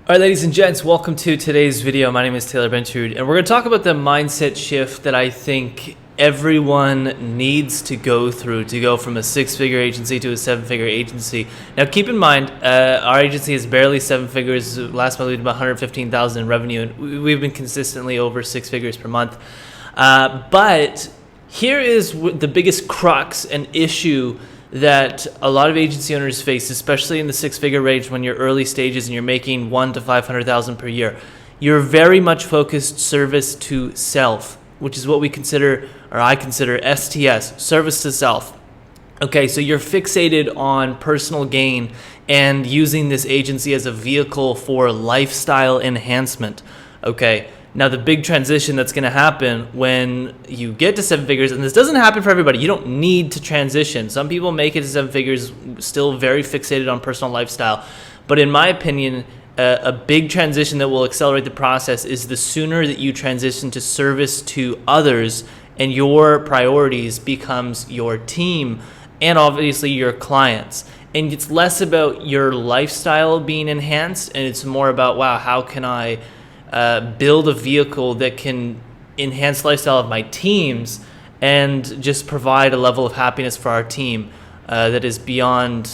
All right, ladies and gents, welcome to today's video. My name is Taylor Benchard, and we're going to talk about the mindset shift that I think everyone needs to go through to go from a six-figure agency to a seven-figure agency. Now, keep in mind, our agency is barely seven figures. Last month, we did about $115,000 in revenue, and we've been consistently over six figures per month. But here is the biggest crux and issue that a lot of agency owners face, especially in the six-figure range when you're early stages and you're making $100,000 to $500,000 per year. You're very much focused service to self, which is what we consider, or I consider STS, service to self. Okay, so you're fixated on personal gain and using this agency as a vehicle for lifestyle enhancement. Okay. Now, the big transition that's going to happen when you get to seven figures, and this doesn't happen for everybody. You don't need to transition. Some people make it to seven figures still very fixated on personal lifestyle. But in my opinion, a big transition that will accelerate the process is the sooner that you transition to service to others and your priorities becomes your team and obviously your clients. And it's less about your lifestyle being enhanced, and it's more about, wow, how can I build a vehicle that can enhance the lifestyle of my teams and just provide a level of happiness for our team that is beyond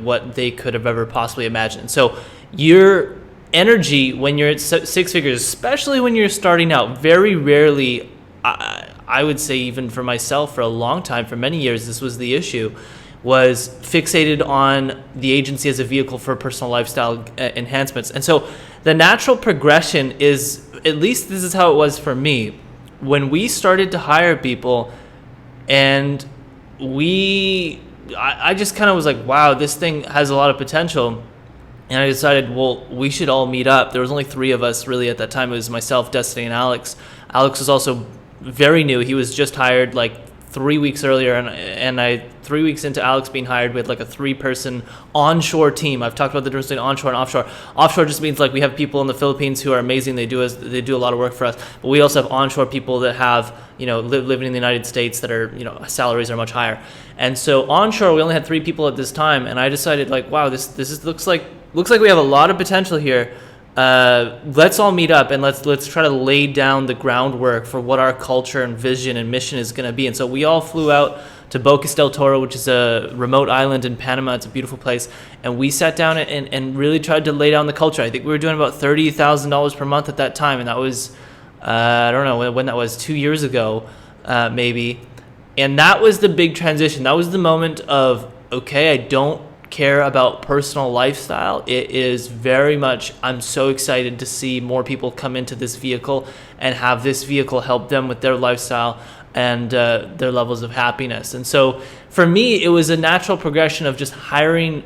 what they could have ever possibly imagined. So your energy when you're at six figures, especially when you're starting out, very rarely, I would say even for myself for a long time, for many years, this was the issue, was fixated on the agency as a vehicle for personal lifestyle enhancements. And so the natural progression is, at least this is how it was for me, when we started to hire people and I just kind of was like, wow, this thing has a lot of potential. And I decided, well, we should all meet up. There was only three of us really at that time. It was myself, Destiny, and Alex. Alex was also very new. He was just hired like 3 weeks earlier, and I 3 weeks into Alex being hired with like a 3-person onshore team. I've talked about the difference between onshore and offshore. Offshore just means like we have people in the Philippines who are amazing. They do a lot of work for us, but we also have onshore people that have, living in the United States that are, salaries are much higher. And so onshore, we only had 3 people at this time, and I decided like, wow, this looks like we have a lot of potential here. Let's all meet up and let's try to lay down the groundwork for what our culture and vision and mission is going to be. And so we all flew out to Bocas del Toro, which is a remote island in Panama. It's a beautiful place. And we sat down and really tried to lay down the culture. I think we were doing about $30,000 per month at that time. And that was, I don't know when that was, 2 years ago, maybe. And that was the big transition. That was the moment of, okay, I don't care about personal lifestyle. It is very much, I'm so excited to see more people come into this vehicle and have this vehicle help them with their lifestyle and their levels of happiness. And so for me, it was a natural progression of just hiring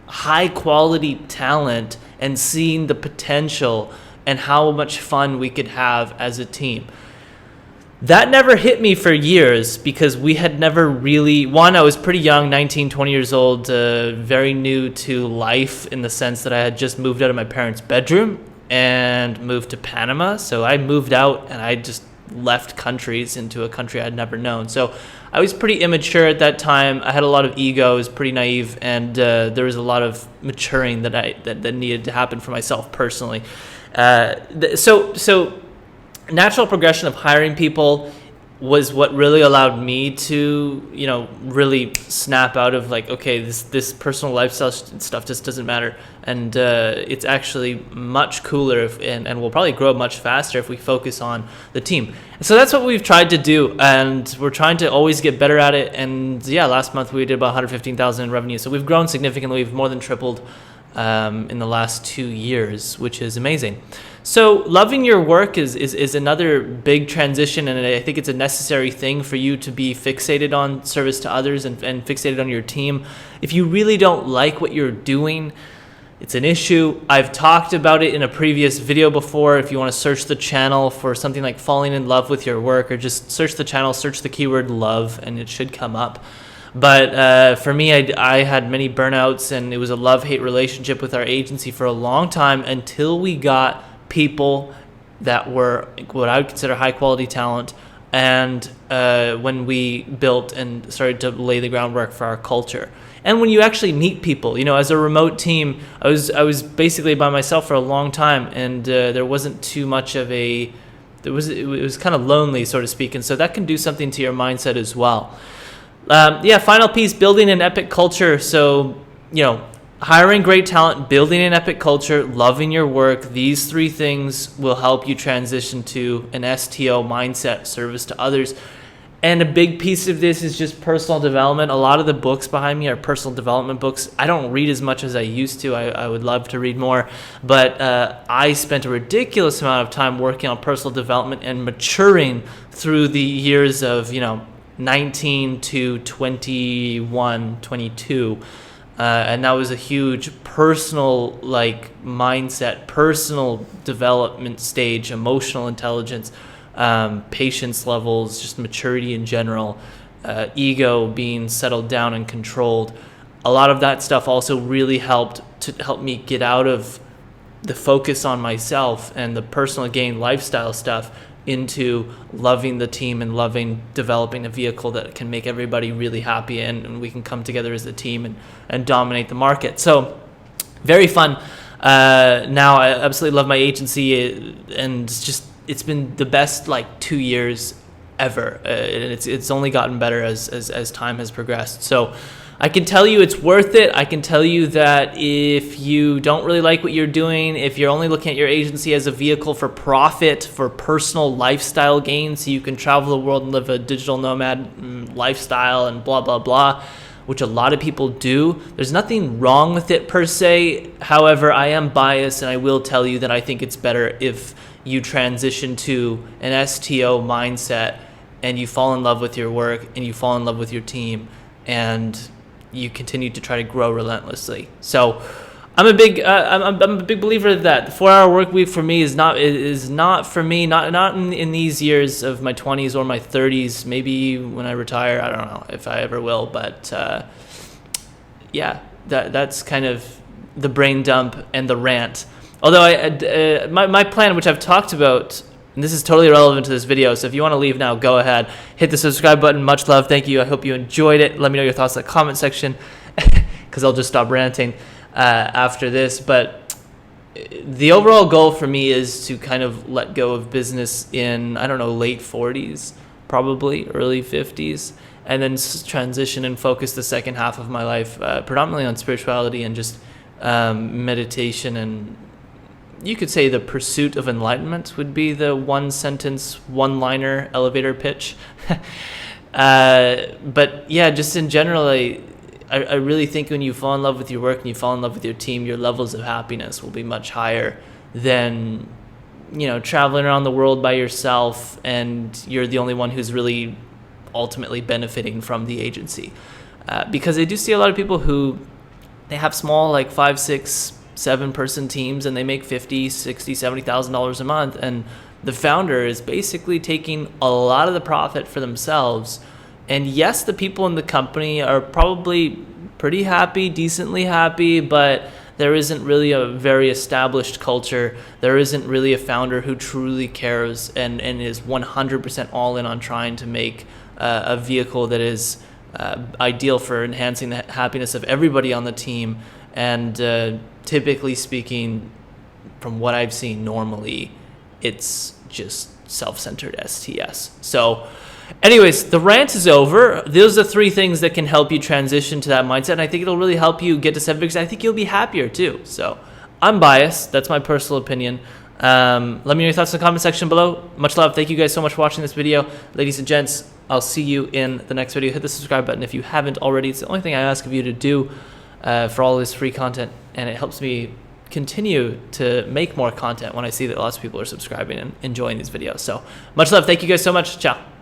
high quality talent and seeing the potential and how much fun we could have as a team. That never hit me for years because we had never really, I was pretty young, 19, 20 years old, very new to life in the sense that I had just moved out of my parents' bedroom and moved to Panama. So I moved out and I just left countries into a country I'd never known. So I was pretty immature at that time. I had a lot of ego, I was pretty naive, and there was a lot of maturing that needed to happen for myself personally. So natural progression of hiring people was what really allowed me to, really snap out of like, okay, this personal lifestyle stuff just doesn't matter. And it's actually much cooler and will probably grow much faster if we focus on the team. And so that's what we've tried to do. And we're trying to always get better at it. And yeah, last month we did about $115,000 in revenue. So we've grown significantly. We've more than tripled in the last 2 years, which is amazing. So loving your work is another big transition, and I think it's a necessary thing for you to be fixated on service to others and fixated on your team. If you really don't like what you're doing, it's an issue. I've talked about it in a previous video before. If you want to search the channel for something like falling in love with your work, or just search the channel, search the keyword love, and it should come up. But for me, I had many burnouts, and it was a love-hate relationship with our agency for a long time until we got people that were what I would consider high-quality talent and when we built and started to lay the groundwork for our culture. And when you actually meet people, as a remote team, I was basically by myself for a long time, and there wasn't too much of it was kind of lonely, so to speak, and so that can do something to your mindset as well. Final piece, building an epic culture. So, hiring great talent, building an epic culture, loving your work, these three things will help you transition to an STO mindset, service to others. And a big piece of this is just personal development. A lot of the books behind me are personal development books. I don't read as much as I used to. I would love to read more. But I spent a ridiculous amount of time working on personal development and maturing through the years of, 19 to 21, 22. And that was a huge personal mindset, personal development stage, emotional intelligence, patience levels, just maturity in general, ego being settled down and controlled. A lot of that stuff also really helped me get out of the focus on myself and the personal gain lifestyle stuff into loving the team and developing a vehicle that can make everybody really happy, and we can come together as a team and dominate the market. So very fun. Now I absolutely love my agency, and it's been the best 2 years ever, and it's only gotten better as time has progressed. So I can tell you it's worth it. I can tell you that if you don't really like what you're doing, if you're only looking at your agency as a vehicle for profit, for personal lifestyle gains, so you can travel the world and live a digital nomad lifestyle and blah, blah, blah, which a lot of people do, there's nothing wrong with it per se. However, I am biased, and I will tell you that I think it's better if you transition to an STO mindset and you fall in love with your work and you fall in love with your team and you continue to try to grow relentlessly. So I'm a big believer that the 4-hour work week for me is not for me, not in these years of my 20s or my 30s. Maybe when I retire, I don't know if I ever will, but that's kind of the brain dump and the rant. Although my plan, which I've talked about, and this is totally irrelevant to this video, so if you want to leave now, go ahead. Hit the subscribe button. Much love. Thank you. I hope you enjoyed it. Let me know your thoughts in the comment section, because I'll just stop ranting after this. But the overall goal for me is to kind of let go of business in, late 40s, probably early 50s, and then transition and focus the second half of my life predominantly on spirituality and just meditation, and you could say the pursuit of enlightenment would be the one-liner elevator pitch. But yeah, just in general, I really think when you fall in love with your work and you fall in love with your team, your levels of happiness will be much higher than, traveling around the world by yourself and you're the only one who's really ultimately benefiting from the agency. Because I do see a lot of people who they have small 5, 6, 7-person teams, and they make $50,000, $60,000, $70,000 a month, and the founder is basically taking a lot of the profit for themselves. And yes, the people in the company are probably pretty happy, decently happy, but there isn't really a very established culture. There isn't really a founder who truly cares and is 100% all in on trying to make a vehicle that is ideal for enhancing the happiness of everybody on the team. And typically speaking, from what I've seen normally, it's just self-centered STS. So anyways, the rant is over. Those are 3 things that can help you transition to that mindset. And I think it'll really help you get to 7 figures. I think you'll be happier too. So I'm biased. That's my personal opinion. Let me know your thoughts in the comment section below. Much love. Thank you guys so much for watching this video. Ladies and gents, I'll see you in the next video. Hit the subscribe button if you haven't already. It's the only thing I ask of you to do for all this free content, and it helps me continue to make more content when I see that lots of people are subscribing and enjoying these videos. So much love. Thank you guys so much. Ciao.